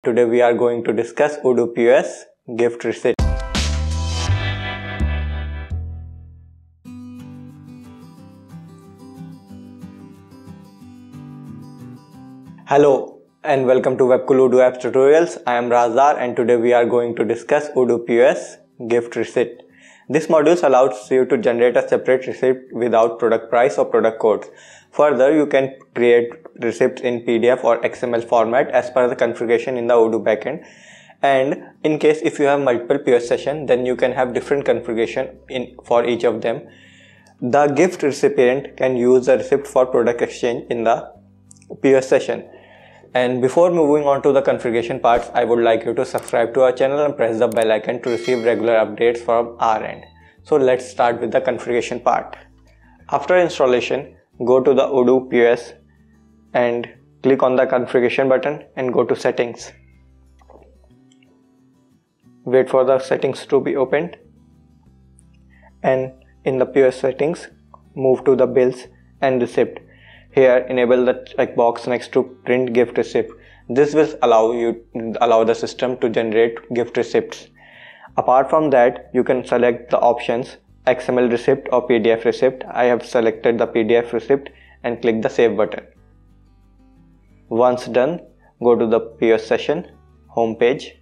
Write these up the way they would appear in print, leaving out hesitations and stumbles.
Today we are going to discuss Odoo POS Gift Receipt. Hello and welcome to Webkul Odoo apps tutorials. I am Razar and today we are going to discuss Odoo POS Gift Receipt. This module allows you to generate a separate receipt without product price or product codes. Further, you can create receipts in PDF or XML format as per the configuration in the Odoo backend. And in case if you have multiple POS sessions, then you can have different configuration for each of them. The gift recipient can use the receipt for product exchange in the POS session. And before moving on to the configuration parts, I would like you to subscribe to our channel and press the bell icon to receive regular updates from our end. So let's start with the configuration part. After installation, go to the Odoo POS and click on the configuration button and go to settings. Wait for the settings to be opened, and in the POS settings, move to the bills and receipt. Here, enable the checkbox next to print gift receipt. This will allow the system to generate gift receipts. Apart from that, you can select the options XML receipt or PDF receipt. I have selected the PDF receipt and click the save button. Once done, go to the POS session home page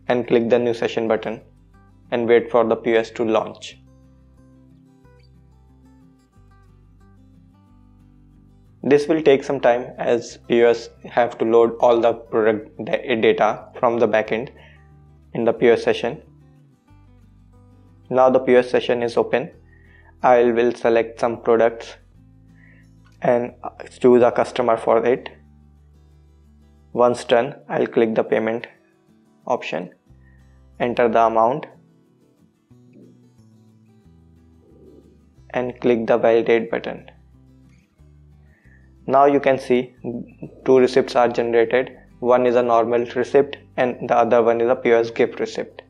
and click the new session button and wait for the POS to launch. This will take some time as POS have to load all the product data from the backend in the POS session. Now the POS session is open. I will select some products and choose a customer for it. Once done, I'll click the payment option, enter the amount and click the validate button. Now you can see two receipts are generated. One is a normal receipt and the other one is a POS gift receipt.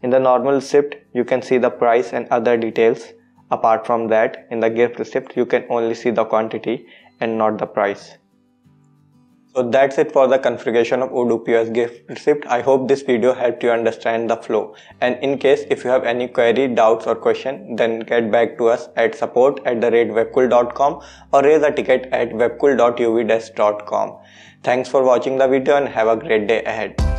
In the normal receipt, you can see the price and other details. Apart from that, in the gift receipt, you can only see the quantity and not the price. So that's it for the configuration of Odoo POS Gift Receipt. I hope this video helped you understand the flow. And in case if you have any query, doubts or question, then get back to us at support@webkul.com or raise a ticket at webkul.uvdesk.com. Thanks for watching the video and have a great day ahead.